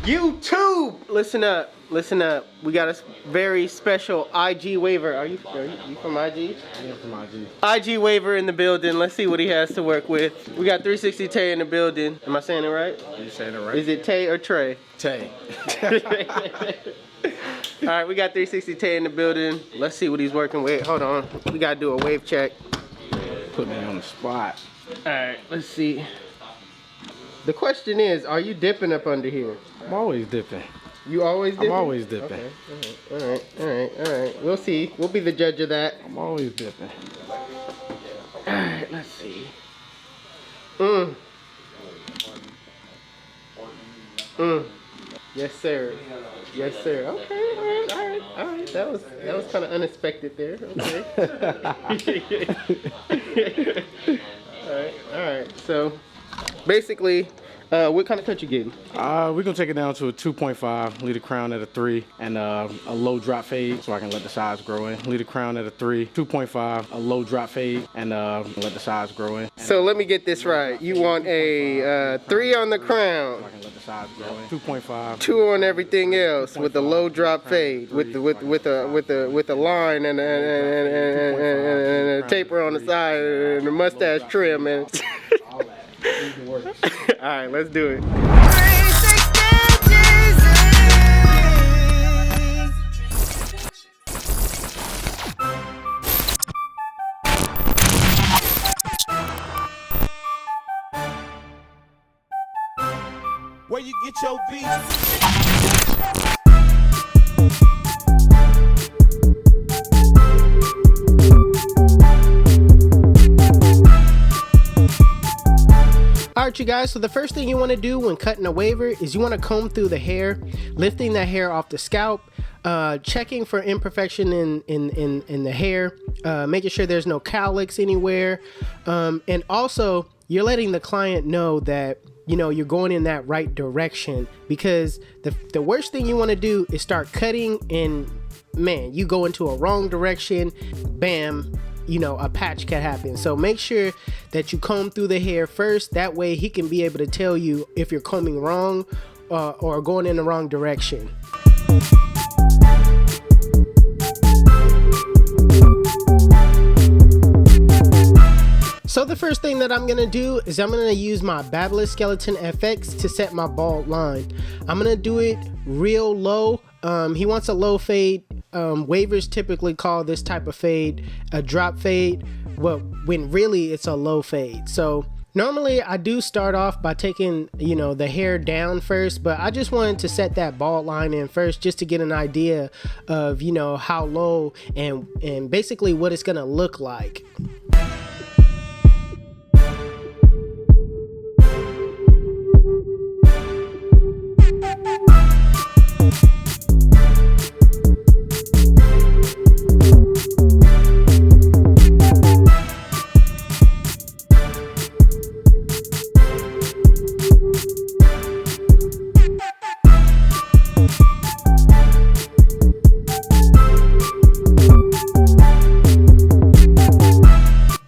YouTube, listen up, listen up. We got a very special IG waiver. Are you from IG? I'm from IG. IG waiver in the building. Let's see what he has to work with. We got 360 Tay in the building. Am I saying it right? Are you saying it right? Is it Tay or Trey? Tay. All right, we got 360 Tay in the building. Let's see what he's working with. Hold on, we gotta do a wave check. Put me on the spot. All right, let's see. The question is, are you dipping up under here? I'm always dipping. You always dipping? I'm always dipping. Okay. All right. We'll see. We'll be the judge of that. I'm always dipping. All right, let's see. Yes, sir. Yes, sir. Okay. All right. That was kind of unexpected there. Okay. All right. So, basically, what kind of cut you getting? We're gonna take it down to a 2.5, leave the crown at a 3, and a low drop fade so I can let the size grow in. Leave the crown at a 3, 2.5, a low drop fade, and let the size grow in. So let me get this right. You want a 3 on the crown, So I can let the size grow in. 2.5, 2 on everything else with the low drop fade, with a line and a taper on the side and a mustache trim and. All right, let's do it. Where you get your beats? Alright you guys, so the first thing you want to do when cutting a waiver is you want to comb through the hair, lifting that hair off the scalp, checking for imperfection in the hair, making sure there's no cowlicks anywhere, and also you're letting the client know that you're going in that right direction, because the worst thing you want to do is start cutting and man, you go into a wrong direction, bam, a patch can happen. So make sure that you comb through the hair first. That way he can be able to tell you if you're combing wrong or going in the wrong direction. So the first thing that I'm going to do is I'm going to use my Babyliss Skeleton FX to set my bald line. I'm going to do it real low. He wants a low fade. Waivers typically call this type of fade a drop fade, well, when really it's a low fade. So normally I do start off by taking, the hair down first, but I just wanted to set that bald line in first just to get an idea of, how low and basically what it's going to look like.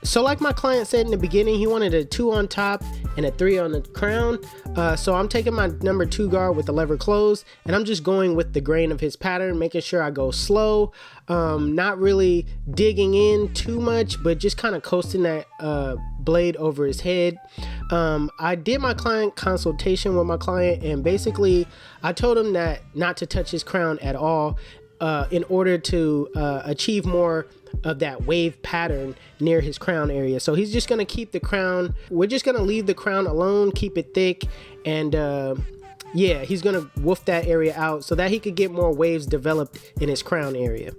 So like my client said in the beginning, he wanted a 2 on top and a 3 on the crown. So I'm taking my number 2 guard with the lever closed, and I'm just going with the grain of his pattern, making sure I go slow, not really digging in too much, but just kind of coasting that blade over his head. I did my client consultation with my client, and basically I told him that not to touch his crown at all in order to achieve more of that wave pattern near his crown area. So he's just gonna keep the crown, we're just gonna leave the crown alone, keep it thick, and yeah, he's gonna woof that area out so that he could get more waves developed in his crown area.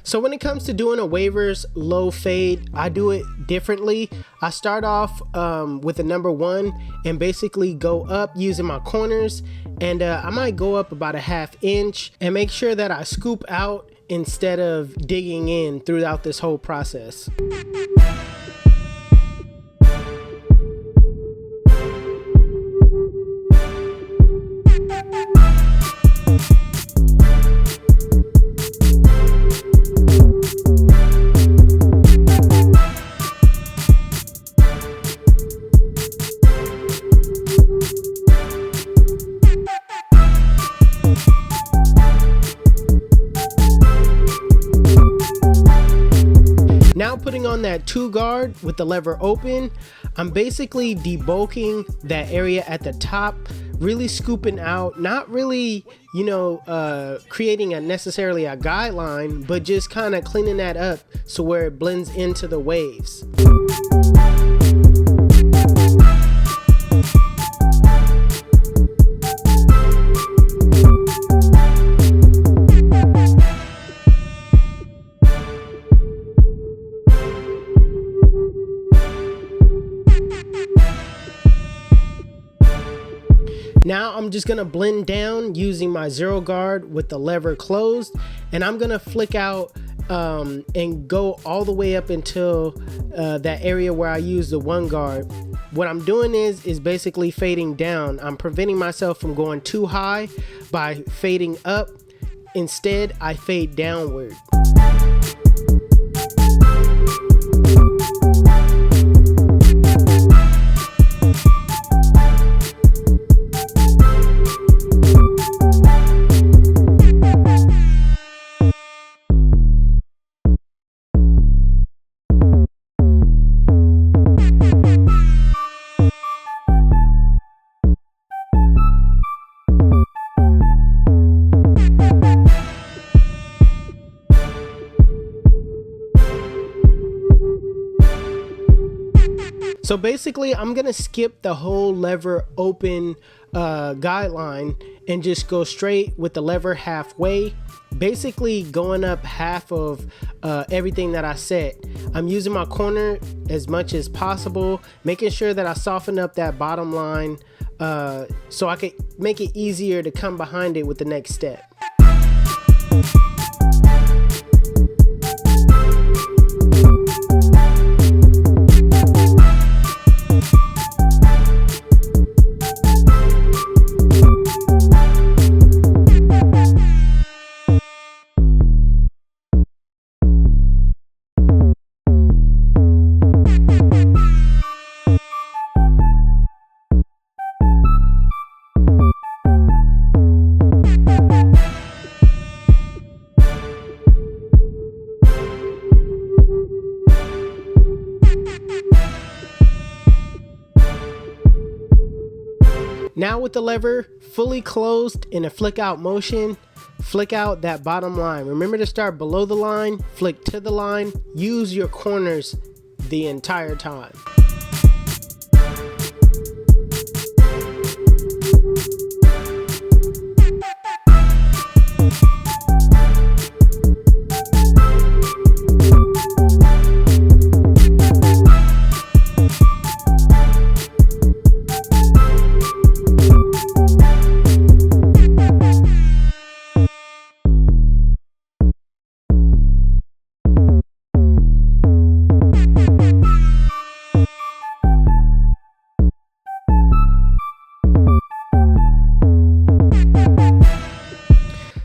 So when it comes to doing a waivers low fade, I do it differently. I start off with a number 1 and basically go up using my corners, and I might go up about a 1/2 inch and make sure that I scoop out instead of digging in throughout this whole process. Now putting on that 2 guard with the lever open, I'm basically debulking that area at the top, really scooping out, not really, creating necessarily a guideline, but just kind of cleaning that up so where it blends into the waves. Now I'm just gonna blend down using my 0 guard with the lever closed, and I'm gonna flick out and go all the way up until that area where I use the 1 guard. What I'm doing is basically fading down. I'm preventing myself from going too high by fading up. Instead, I fade downward. So basically, I'm gonna skip the whole lever open guideline and just go straight with the lever halfway, basically going up half of everything that I set. I'm using my corner as much as possible, making sure that I soften up that bottom line so I could make it easier to come behind it with the next step. Now with the lever fully closed in a flick out motion, flick out that bottom line. Remember to start below the line, flick to the line, use your corners the entire time.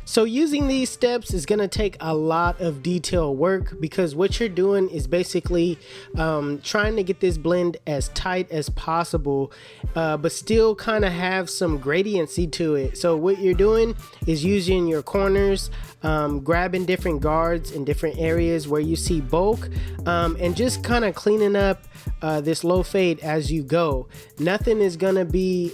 So using these steps is going to take a lot of detail work, because what you're doing is basically trying to get this blend as tight as possible, but still kind of have some gradiency to it. So what you're doing is using your corners, grabbing different guards in different areas where you see bulk, and just kind of cleaning up this low fade as you go. Nothing is going to be,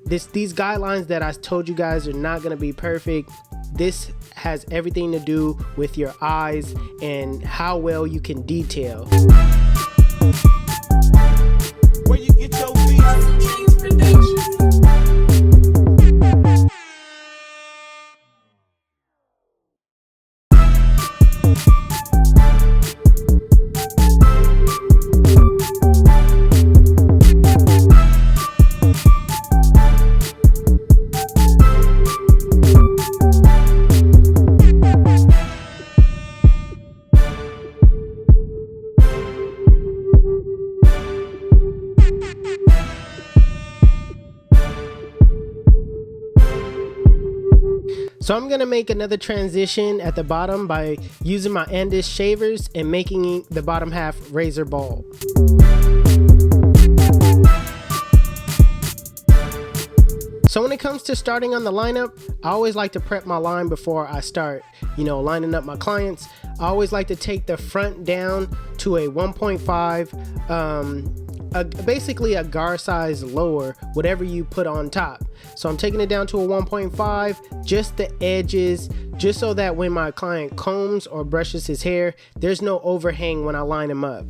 these guidelines that I told you guys are not going to be perfect. This has everything to do with your eyes and how well you can detail. Where you get your beats? HustleDreamProduction. So I'm gonna make another transition at the bottom by using my Andis shavers and making the bottom half razor bald. So when it comes to starting on the lineup, I always like to prep my line before I start, lining up my clients. I always like to take the front down to a 1.5, basically a gar size lower, whatever you put on top. So I'm taking it down to a 1.5, just the edges, just so that when my client combs or brushes his hair, there's no overhang when I line him up.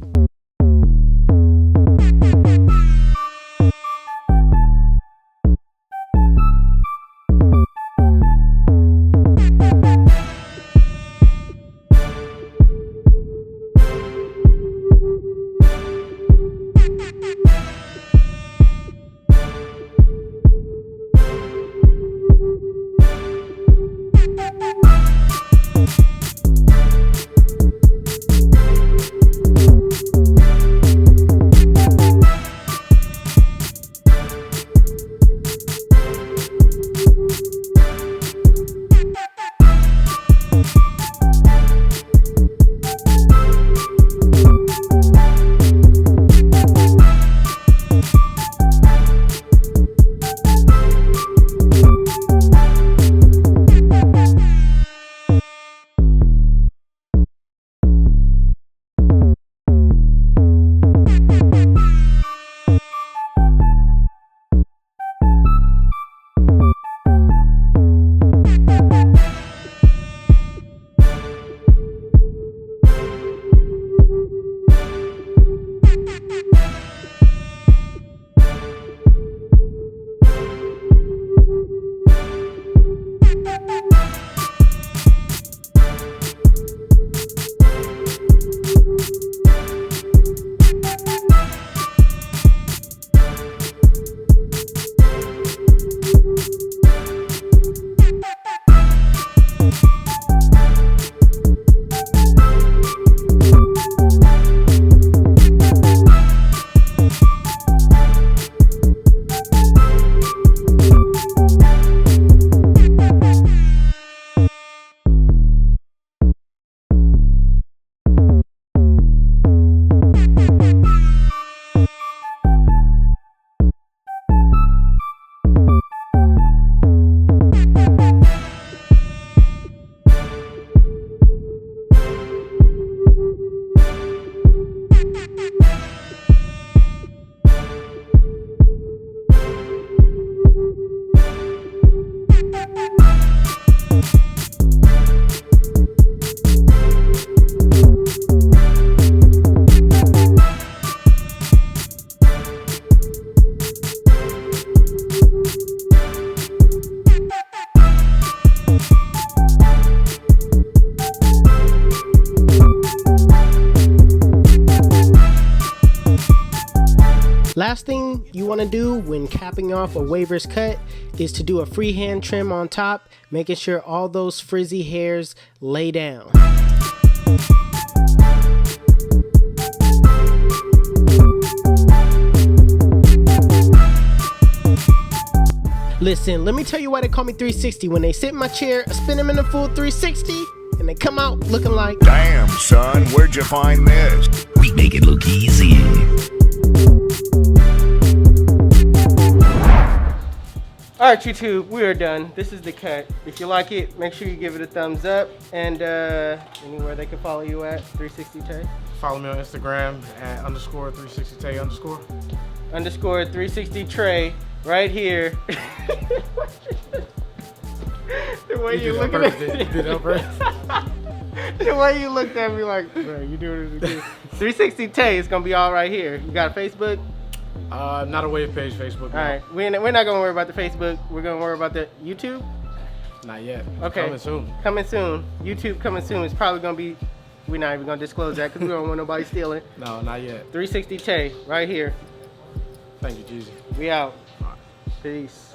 Last thing you want to do when capping off a waver's cut is to do a freehand trim on top, making sure all those frizzy hairs lay down. Listen, let me tell you why they call me 360. When they sit in my chair, I spin them in a full 360, and they come out looking like, damn, son, where'd you find this? We make it look easy. Alright YouTube, we are done. This is the cut. If you like it, make sure you give it a thumbs up. And anywhere they can follow you at, 360Tay. Follow me on Instagram at _360Tay_. _360Trey, right here. The way you look at me. The way you looked at me like, bro, you doing it again. 360Tay is gonna be all right here. You got a Facebook? Not a wave page, Facebook. All right, we're not gonna worry about the Facebook. We're gonna worry about the YouTube. Not yet. Okay. Coming soon. Coming soon. YouTube coming soon. It's probably gonna be. We're not even gonna disclose that because we don't want nobody stealing. No, not yet. 360Tay right here. Thank you, Jeezy. We out. Peace.